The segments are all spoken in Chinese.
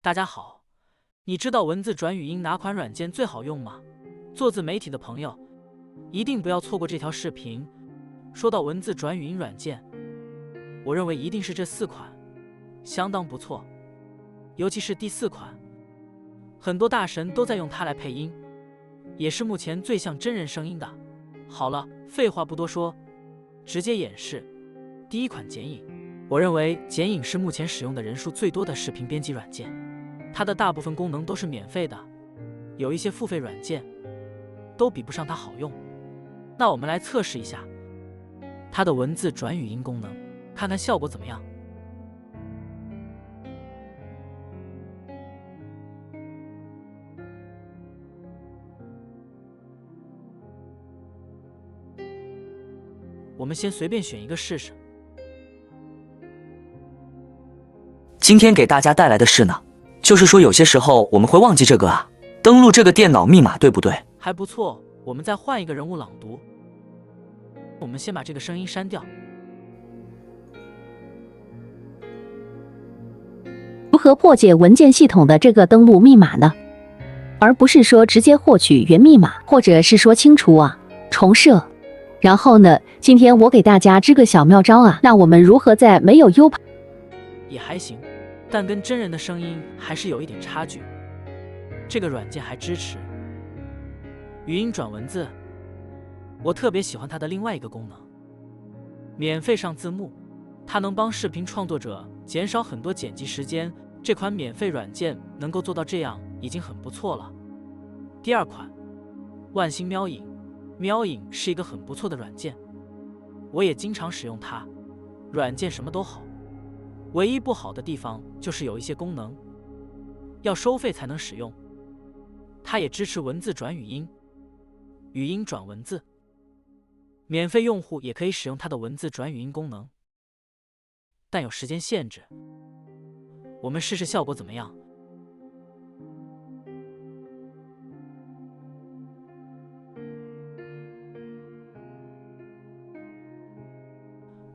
大家好，你知道文字转语音哪款软件最好用吗？做自媒体的朋友，一定不要错过这条视频。说到文字转语音软件，我认为一定是这4款，相当不错。尤其是第4款，很多大神都在用它来配音，也是目前最像真人声音的。好了，废话不多说，直接演示。第1款剪影，我认为剪影是目前使用的人数最多的视频编辑软件。它的大部分功能都是免费的，有一些付费软件都比不上它好用。那我们来测试一下它的文字转语音功能，看看效果怎么样。我们先随便选一个试试。今天给大家带来的是呢，就是说有些时候我们会忘记这个啊，登录这个电脑密码，对不对？还不错，我们再换一个人物朗读。我们先把这个声音删掉。如何破解文件系统的这个登录密码呢？而不是说直接获取原密码，或者是说清除啊、重设。然后呢，今天我给大家支个小妙招啊，那我们如何在没有 U 盘也还行，但跟真人的声音还是有一点差距。这个软件还支持语音转文字，我特别喜欢它的另外一个功能，免费上字幕，它能帮视频创作者减少很多剪辑时间。这款免费软件能够做到这样已经很不错了。第2款，万星喵影，喵影是一个很不错的软件，我也经常使用它。软件什么都好，唯一不好的地方就是有一些功能要收费才能使用。它也支持文字转语音，语音转文字，免费用户也可以使用它的文字转语音功能，但有时间限制。我们试试效果怎么样。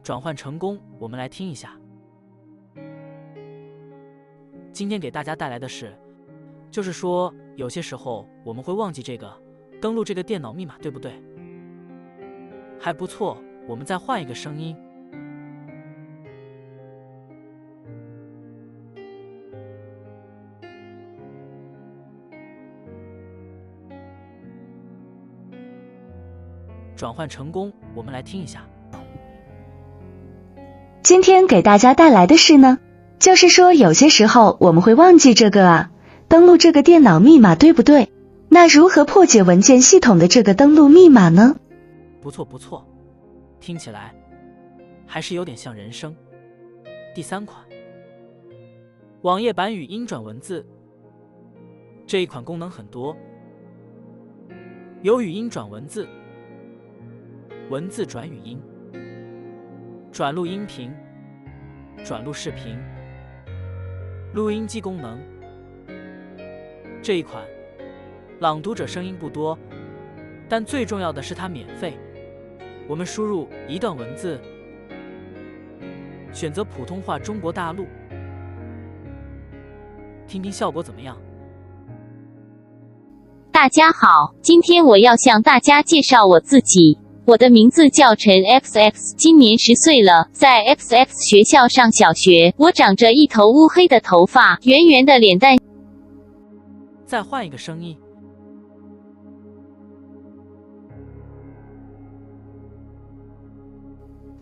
转换成功，我们来听一下。今天给大家带来的是，就是说有些时候我们会忘记这个登录这个电脑密码，对不对？还不错，我们再换一个声音。转换成功，我们来听一下。今天给大家带来的是呢，就是说有些时候我们会忘记这个啊，登录这个电脑密码，对不对？那如何破解文件系统的这个登录密码呢？不错不错，听起来还是有点像人声。第3款，网页版语音转文字，这一款功能很多，有语音转文字、文字转语音、转录音频、转录视频、录音机功能。这一款朗读者声音不多，但最重要的是它免费。我们输入一段文字，选择普通话中国大陆，听听效果怎么样。大家好，今天我要向大家介绍我自己。我的名字叫陈 XX， 今年10岁了，在 XX 学校上小学。我长着一头乌黑的头发，圆圆的脸蛋。再换一个声音。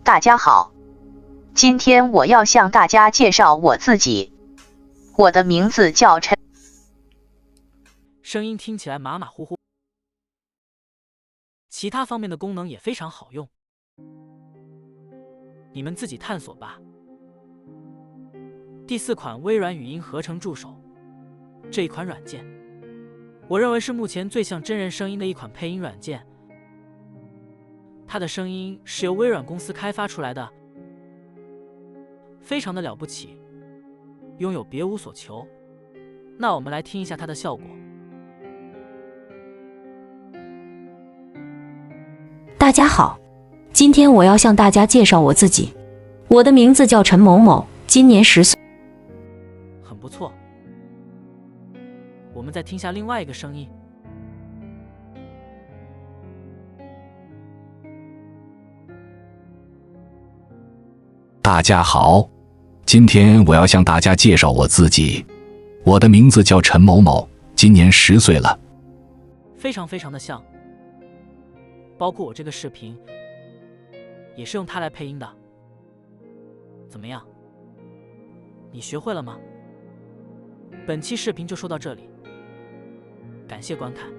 大家好，今天我要向大家介绍我自己。我的名字叫陈。声音听起来马马虎虎，其他方面的功能也非常好用，你们自己探索吧。第4款，微软语音合成助手，这一款软件，我认为是目前最像真人声音的一款配音软件。它的声音是由微软公司开发出来的，非常的了不起，拥有别无所求。那我们来听一下它的效果。大家好，今天我要向大家介绍我自己。我的名字叫陈某某，今年10岁。很不错，我们再听下另外一个声音。大家好，今天我要向大家介绍我自己。我的名字叫陈某某，今年10岁了。非常的像，包括我这个视频也是用它来配音的。怎么样？你学会了吗？本期视频就说到这里，感谢观看。